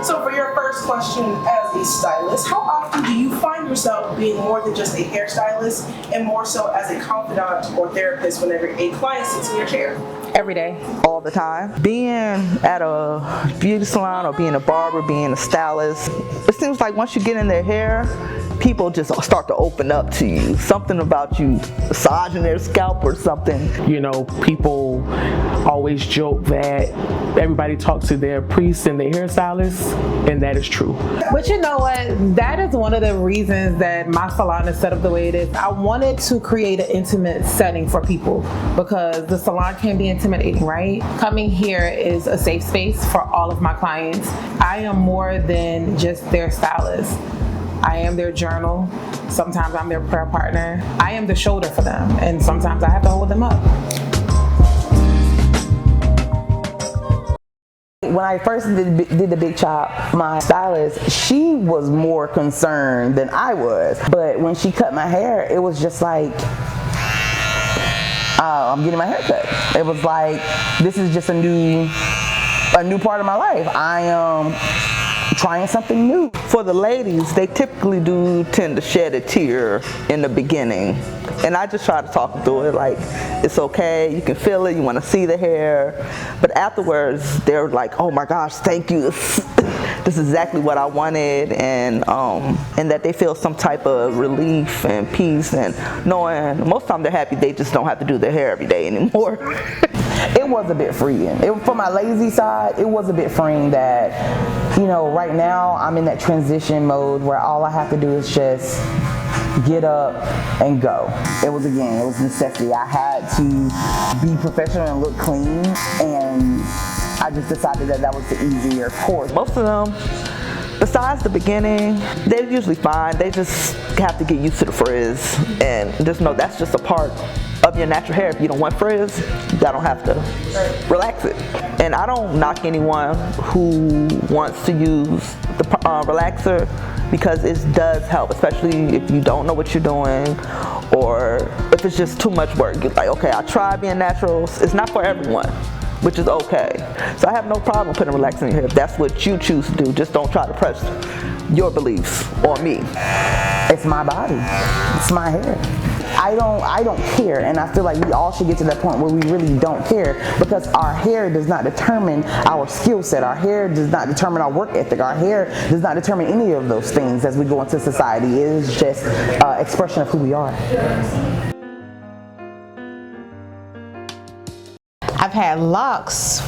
So for your first question as a stylist, how often do you find yourself being more than just a hairstylist and more so as a confidant or therapist whenever a client sits in your chair? Every day. All the time. Being at a beauty salon or being a barber, being a stylist, it seems like once you get in their hair, people just start to open up to you. Something about you massaging their scalp or something. You know, people always joke that everybody talks to their priest and their hairstylist, and that is true. But you know what? That is one of the reasons that my salon is set up the way it is. I wanted to create an intimate setting for people because the salon can be intimidating, right? Coming here is a safe space for all of my clients. I am more than just their stylist. I am their journal. Sometimes I'm their prayer partner. I am the shoulder for them, and sometimes I have to hold them up. When I first did the big chop, my stylist, she was more concerned than I was. But when she cut my hair, it was just like, I'm getting my hair cut. It was like, this is just a new part of my life. I am trying something new. For the ladies, they typically do tend to shed a tear in the beginning. And I just try to talk them through it, like, it's okay, you can feel it, you want to see the hair. But afterwards, they're like, oh my gosh, thank you. This is exactly what I wanted, and that they feel some type of relief and peace, and knowing most of the time they're happy they just don't have to do their hair every day anymore. It was a bit freeing. For my lazy side, it was a bit freeing that, you know, right now I'm in that transition mode where all I have to do is just get up and go. It was necessity. I had to be professional and look clean, and I just decided that was the easier course. Most of them, besides the beginning, they're usually fine. They just have to get used to the frizz, and just know that's just a part of your natural hair. If you don't want frizz, you don't have to relax it. And I don't knock anyone who wants to use the relaxer, because it does help, especially if you don't know what you're doing, or if it's just too much work. You're like, okay, I'll try being natural. It's not for everyone, which is okay. So I have no problem putting relaxer in your hair if that's what you choose to do. Just don't try to press your beliefs on me. It's my body. It's my hair. I don't care, and I feel like we all should get to that point where we really don't care, because our hair does not determine our skill set. Our hair does not determine our work ethic. Our hair does not determine any of those things as we go into society. It is just expression of who we are. I've had locks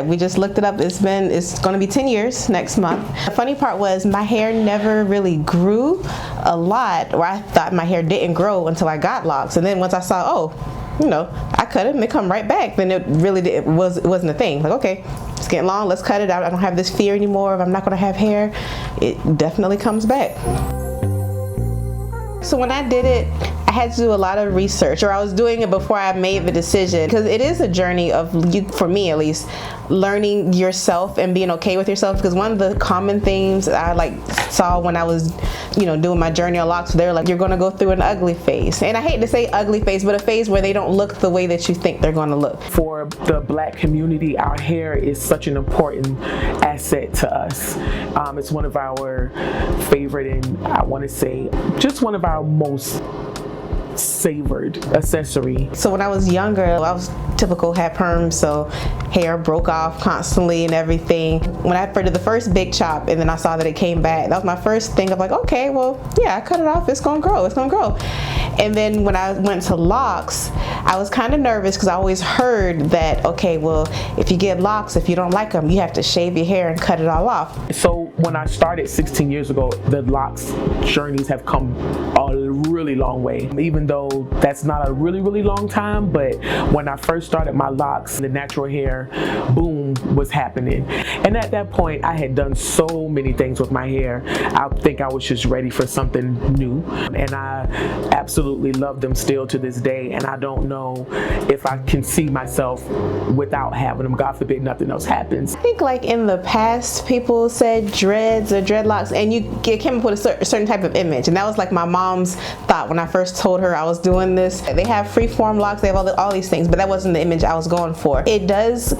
we just looked it up, it's going to be 10 years next month. The funny part was my hair never really grew a lot, or I thought my hair didn't grow until I got locks. And then once I saw, oh, you know, I cut it and they come right back, then it really wasn't a thing. Like, okay, it's getting long, let's cut it out. I don't have this fear anymore if I'm not going to have hair. It definitely comes back. So when I did it, I had to do a lot of research, or I was doing it before I made the decision, because it is a journey of, for me at least, learning yourself and being okay with yourself. Because one of the common things I saw when I was, you know, doing my journey on locks, they're like, you're going to go through an ugly phase. And I hate to say ugly phase, but a phase where they don't look the way that you think they're going to look. For the Black community, our hair is such an important asset to us. It's one of our favorite, and I want to say just one of our most savored accessory. So when I was younger, I was typical, had perms, so hair broke off constantly and everything. When I did the first big chop and then I saw that it came back, that was my first thing of like, okay, well, yeah, I cut it off, it's gonna grow. And then when I went to locks, I was kind of nervous because I always heard that, okay, well, if you get locks, if you don't like them, you have to shave your hair and cut it all off. So when I started 16 years ago, the locks journeys have come a really long way. Even though that's not a really, really long time, but when I first started my locks, the natural hair boom was happening. And at that point, I had done so many things with my hair. I think I was just ready for something new. And I absolutely love them still to this day. And I don't know if I can see myself without having them. God forbid nothing else happens. I think like in the past, people said dreads or dreadlocks, and you came up with a certain type of image. And that was like my mom's thought when I first told her I was doing this. They have free-form locks, they have all these things, but that wasn't the image I was going for. It does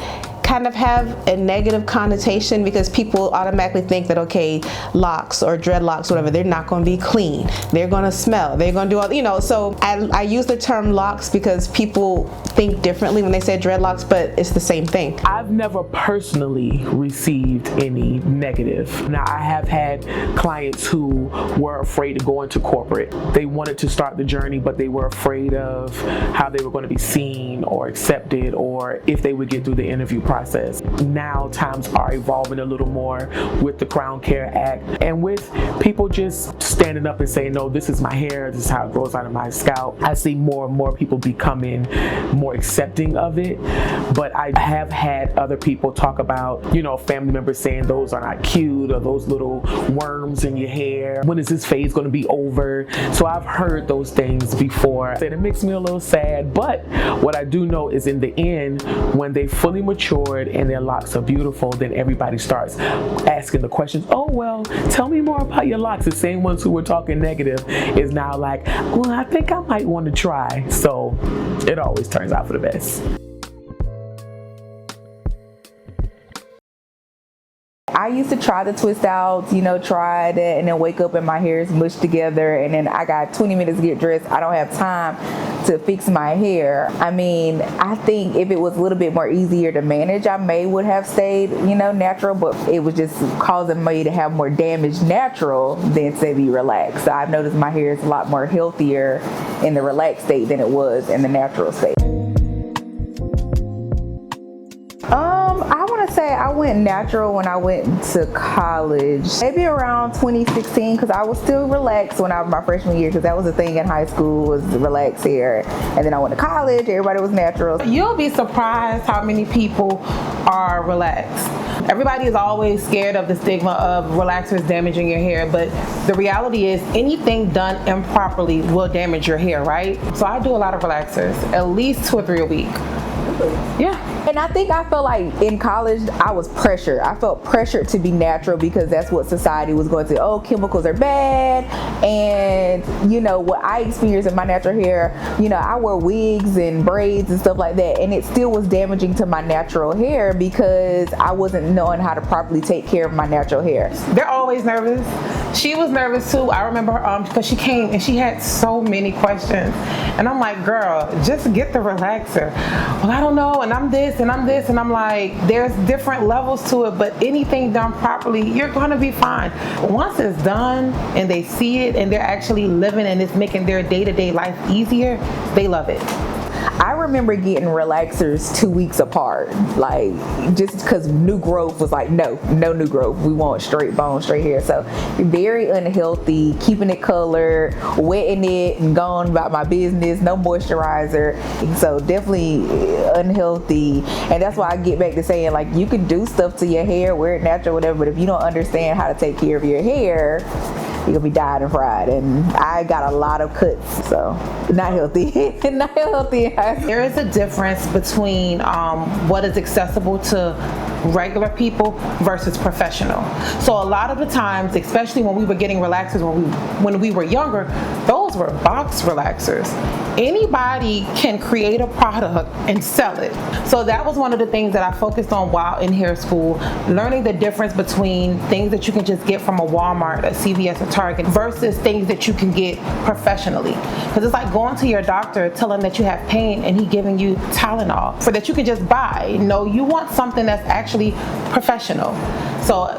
kind of have a negative connotation because people automatically think that, okay, locks or dreadlocks, whatever, they're not going to be clean. They're going to smell. They're going to do all, you know, so I use the term locks because people think differently when they say dreadlocks, but it's the same thing. I've never personally received any negative. Now, I have had clients who were afraid to go into corporate. They wanted to start the journey, but they were afraid of how they were going to be seen or accepted, or if they would get through the interview process. Now times are evolving a little more with the Crown Care Act and with people just standing up and saying, no, this is my hair, this is how it grows out of my scalp. I see more and more people becoming more accepting of it, but I have had other people talk about, you know, family members saying those are not cute, or those little worms in your hair. When is this phase going to be over? So I've heard those things before, and it makes me a little sad, but what I do know is in the end, when they fully matured and their locks are beautiful, then everybody starts asking the questions, oh, well, tell me more about your locks. The same ones who were talking negative is now like, well, I think I might want to try. So it always turns out for the best. I used to try the twist outs, you know, try that, and then wake up and my hair is mushed together, and then I got 20 minutes to get dressed. I don't have time to fix my hair. I mean, I think if it was a little bit more easier to manage, I would have stayed, you know, natural, but it was just causing me to have more damage natural than to be relaxed. So I've noticed my hair is a lot more healthier in the relaxed state than it was in the natural state. I want to say I went natural when I went to college, maybe around 2016, because I was still relaxed when I was my freshman year, because that was the thing in high school, was relaxed hair. And then I went to college, everybody was natural. You'll be surprised how many people are relaxed. Everybody is always scared of the stigma of relaxers damaging your hair, but the reality is anything done improperly will damage your hair, right? So I do a lot of relaxers, at least 2 or 3 a week. Yeah. And I think I felt like in college I was pressured. I felt pressured to be natural because that's what society was going to say. Oh, chemicals are bad. And you know what I experienced in my natural hair, you know, I wore wigs and braids and stuff like that, and it still was damaging to my natural hair because I wasn't knowing how to properly take care of my natural hair. They're always nervous. She was nervous too. I remember because she came and she had so many questions, and I'm like, girl, just get the relaxer. Well, I don't know, and I'm this and I'm this, and I'm like, there's different levels to it, but anything done properly, you're gonna be fine. Once it's done and they see it and they're actually living and it's making their day-to-day life easier, they love it. I remember getting relaxers 2 weeks apart, like just because new growth was like, no new growth. We want straight bone, straight hair. So very unhealthy, keeping it colored, wetting it and going about my business, no moisturizer. So definitely unhealthy. And that's why I get back to saying, like, you can do stuff to your hair, wear it natural, whatever, but if you don't understand how to take care of your hair, you're gonna be dyed and fried. And I got a lot of cuts, so not healthy. Not healthy. There is a difference between what is accessible to regular people versus professional. So a lot of the times, especially when we were getting relaxers when we were younger, those were box relaxers. Anybody can create a product and sell it. So that was one of the things that I focused on while in hair school, learning the difference between things that you can just get from a Walmart, a CVS, a Target, versus things that you can get professionally. Because it's like going to your doctor, telling that you have pain, and he giving you Tylenol for that you can just buy. No, you want something that's actually professional. So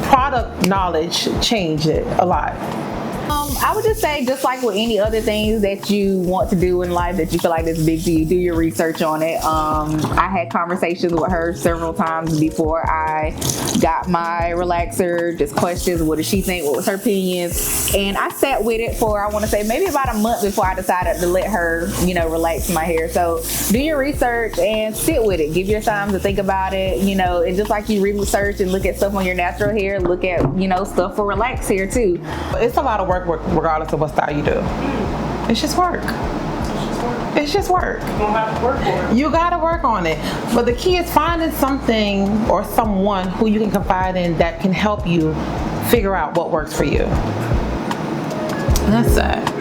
product knowledge changed it a lot. I would just say, just like with any other things that you want to do in life that you feel like is big to you, do your research on it. I had conversations with her several times before I got my relaxer, just questions, what does she think, what was her opinions, and I sat with it for, I want to say, maybe about a month before I decided to let her, you know, relax my hair. So do your research and sit with it. Give your time to think about it, you know, and just like you research and look at stuff on your natural hair, look at, you know, stuff for relaxed hair too. It's a lot of work regardless of what style you do. It's just work. It's just work. You don't have to work for it. You gotta work on it. But the key is finding something or someone who you can confide in that can help you figure out what works for you. That's it.